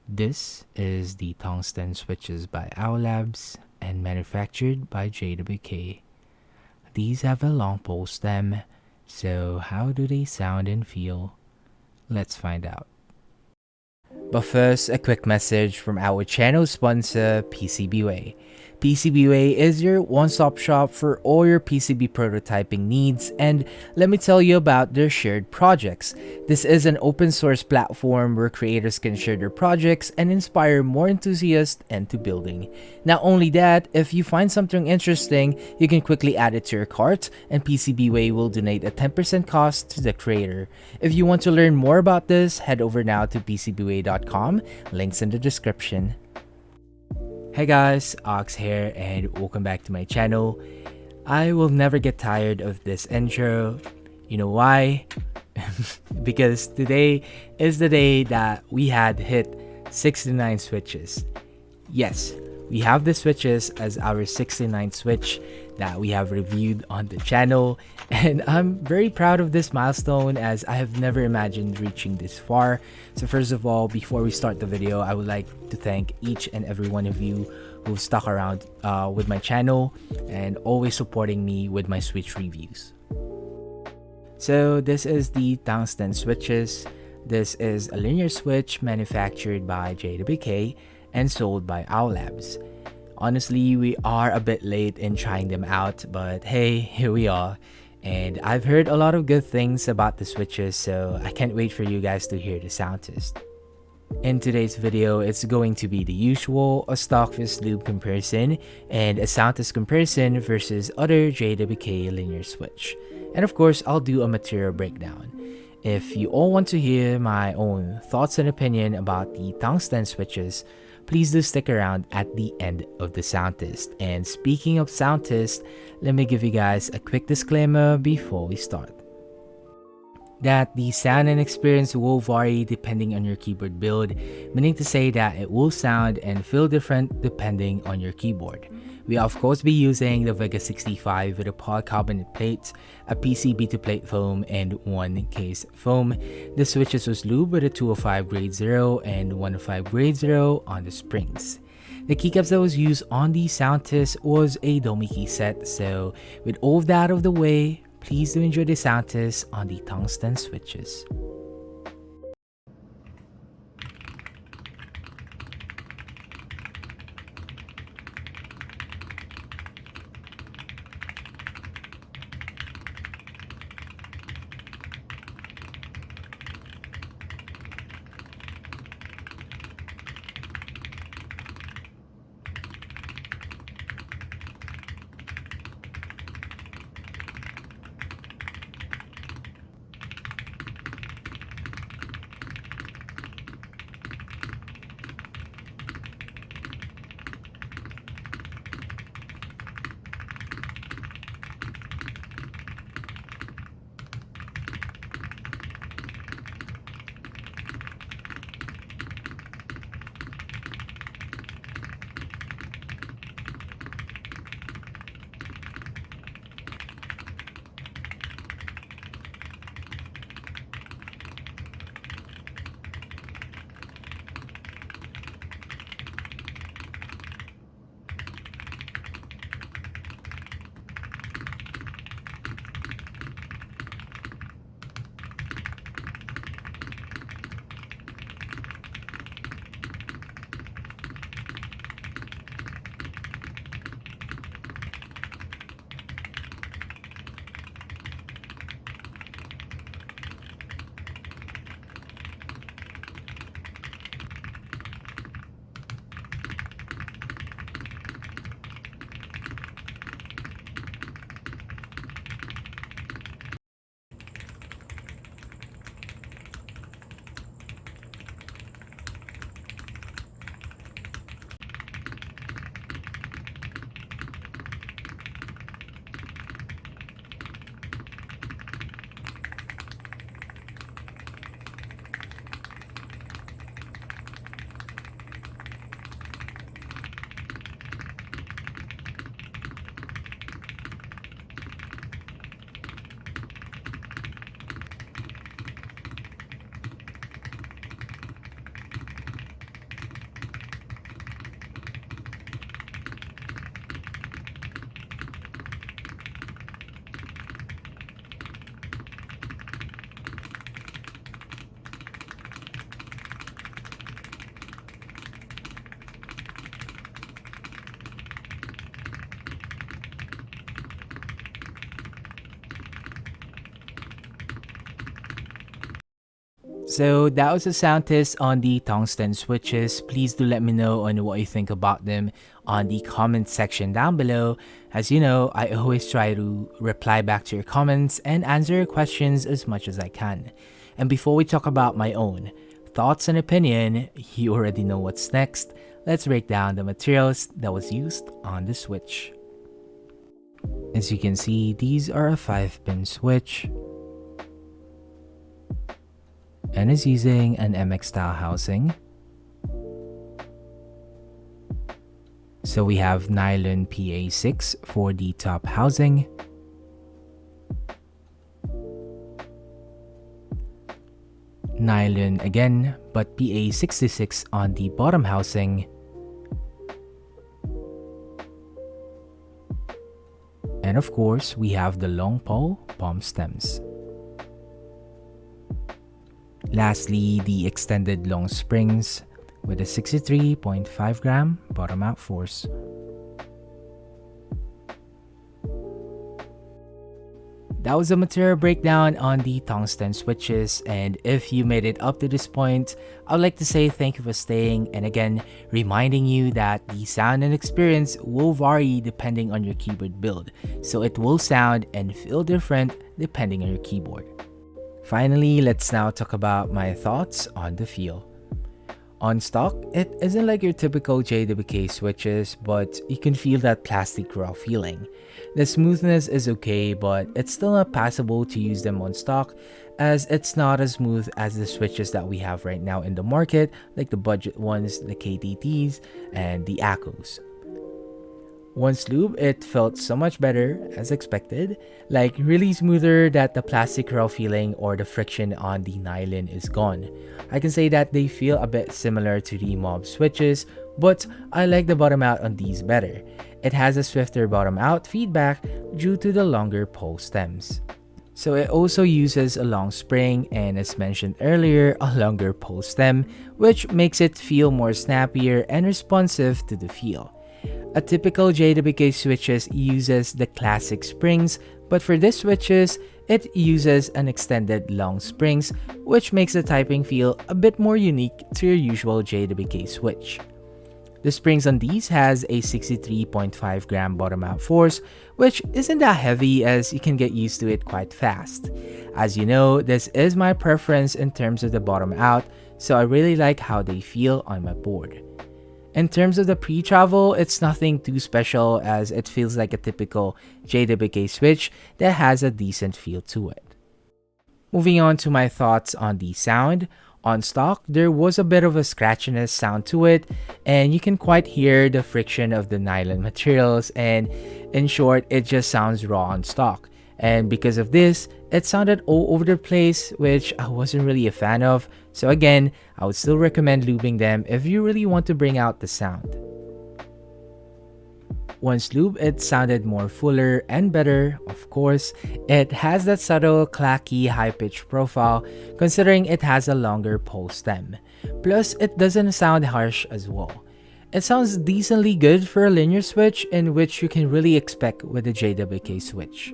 This is the Tungsten switches by Owl Labs and manufactured by JWick. These have a long pole stem, so how do they sound and feel? Let's find out. But first, a quick message from our channel sponsor, PCBway. PCBway is your one-stop shop for all your PCB prototyping needs, and let me tell you about their shared projects. This is an open source platform where creators can share their projects and inspire more enthusiasts into building. Not only that, if you find something interesting, you can quickly add it to your cart, and PCBway will donate a 10% cost to the creator. If you want to learn more about this, head over now to pcbway.com, links in the description. Hey guys, Ox here and welcome back to my channel. I will never get tired of this intro. You know why? Because today is the day that we had hit 69 switches. Yes, we have the switches as our 69th switch that we have reviewed on the channel, and I'm very proud of this milestone as I have never imagined reaching this far. So first of all, before we start the video, I would like to thank each and every one of you who've stuck around with my channel and always supporting me with my switch reviews. So this is the Tungsten switches. This is a linear switch manufactured by JWick and sold by Owl Labs. Honestly, we are a bit late in trying them out, but hey, here we are. And I've heard a lot of good things about the switches, so I can't wait for you guys to hear the sound test. In today's video, it's going to be the usual, a stock vs lube comparison, and a sound test comparison versus other JWick linear switch. And of course, I'll do a material breakdown. If you all want to hear my own thoughts and opinion about the Tungsten switches, please do stick around at the end of the sound test. And speaking of sound test, let me give you guys a quick disclaimer before we start. That the sound and experience will vary depending on your keyboard build, meaning to say that it will sound and feel different depending on your keyboard. We'll of course be using the Vega 65 with a polycarbonate plate, a PCB to plate foam, and one case foam. The switches was lubed with a 205 grade 0 and 105 grade 0 on the springs. The keycaps that was used on the sound test was a dummy key set, so with all of that out of the way, please do enjoy the sound test on the Tungsten switches. So that was a sound test on the Tungsten switches. Please do let me know on what you think about them on the comment section down below. As you know, I always try to reply back to your comments and answer your questions as much as I can. And before we talk about my own thoughts and opinion, you already know what's next. Let's break down the materials that was used on the switch. As you can see, these are a 5-pin switch and is using an MX style housing. So we have nylon PA6 for the top housing, nylon again, but PA66 on the bottom housing, and of course we have the long pole palm stems. Lastly, the extended long springs with a 63.5 gram bottom out force. That was a material breakdown on the tungsten switches, and if you made it up to this point, I'd like to say thank you for staying, and again, reminding you that the sound and experience will vary depending on your keyboard build, so it will sound and feel different depending on your keyboard. Finally, let's now talk about my thoughts on the feel. On stock, it isn't like your typical JWK switches, but you can feel that plastic raw feeling. The smoothness is okay, but it's still not passable to use them on stock, as it's not as smooth as the switches that we have right now in the market, like the budget ones, the KTTs, and the Akkos. Once lube, it felt so much better as expected, like really smoother that the plastic raw feeling or the friction on the nylon is gone. I can say that they feel a bit similar to the mob switches, but I like the bottom out on these better. It has a swifter bottom out feedback due to the longer pole stems. So it also uses a long spring and, as mentioned earlier, a longer pole stem, which makes it feel more snappier and responsive to the feel. A typical JWK switches uses the classic springs, but for this switches, it uses an extended long springs, which makes the typing feel a bit more unique to your usual JWK switch. The springs on these has a 63.5 gram bottom out force, which isn't that heavy as you can get used to it quite fast. As you know, this is my preference in terms of the bottom out, so I really like how they feel on my board. In terms of the pre-travel, it's nothing too special as it feels like a typical JWK switch that has a decent feel to it. Moving on to my thoughts on the sound. On stock, there was a bit of a scratchiness sound to it, and you can quite hear the friction of the nylon materials, and in short, it just sounds raw on stock. And because of this, it sounded all over the place, which I wasn't really a fan of. So again, I would still recommend lubing them if you really want to bring out the sound. Once lubed, it sounded more fuller and better. Of course, it has that subtle clacky high-pitched profile considering it has a longer pole stem. Plus, it doesn't sound harsh as well. It sounds decently good for a linear switch, in which you can really expect with a JWK switch.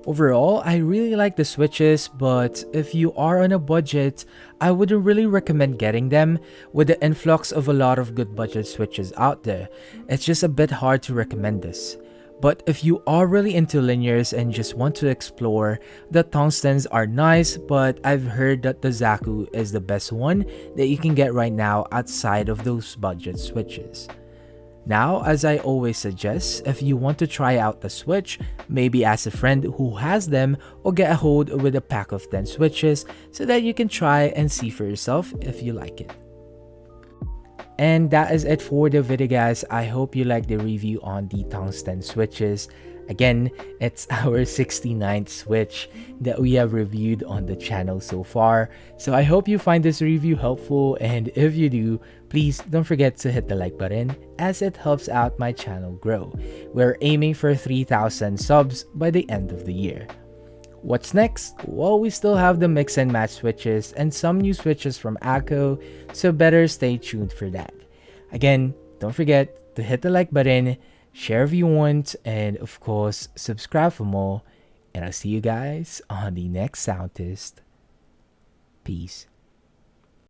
Overall, I really like the switches, but if you are on a budget, I wouldn't really recommend getting them. With the influx of a lot of good budget switches out there, it's just a bit hard to recommend this. But if you are really into linears and just want to explore, the tungstens are nice, but I've heard that the Zaku is the best one that you can get right now outside of those budget switches. Now, as I always suggest, if you want to try out the switch, maybe ask a friend who has them or get a hold with a pack of 10 switches so that you can try and see for yourself if you like it. And that is it for the video, guys. I hope you liked the review on the tungsten switches. Again, it's our 69th switch that we have reviewed on the channel so far. So I hope you find this review helpful, and if you do, please don't forget to hit the like button as it helps out my channel grow. We're aiming for 3,000 subs by the end of the year. What's next? Well, we still have the mix and match switches and some new switches from Akko, so better stay tuned for that. Again, don't forget to hit the like button, share if you want, and of course, subscribe for more. And I'll see you guys on the next sound test. Peace.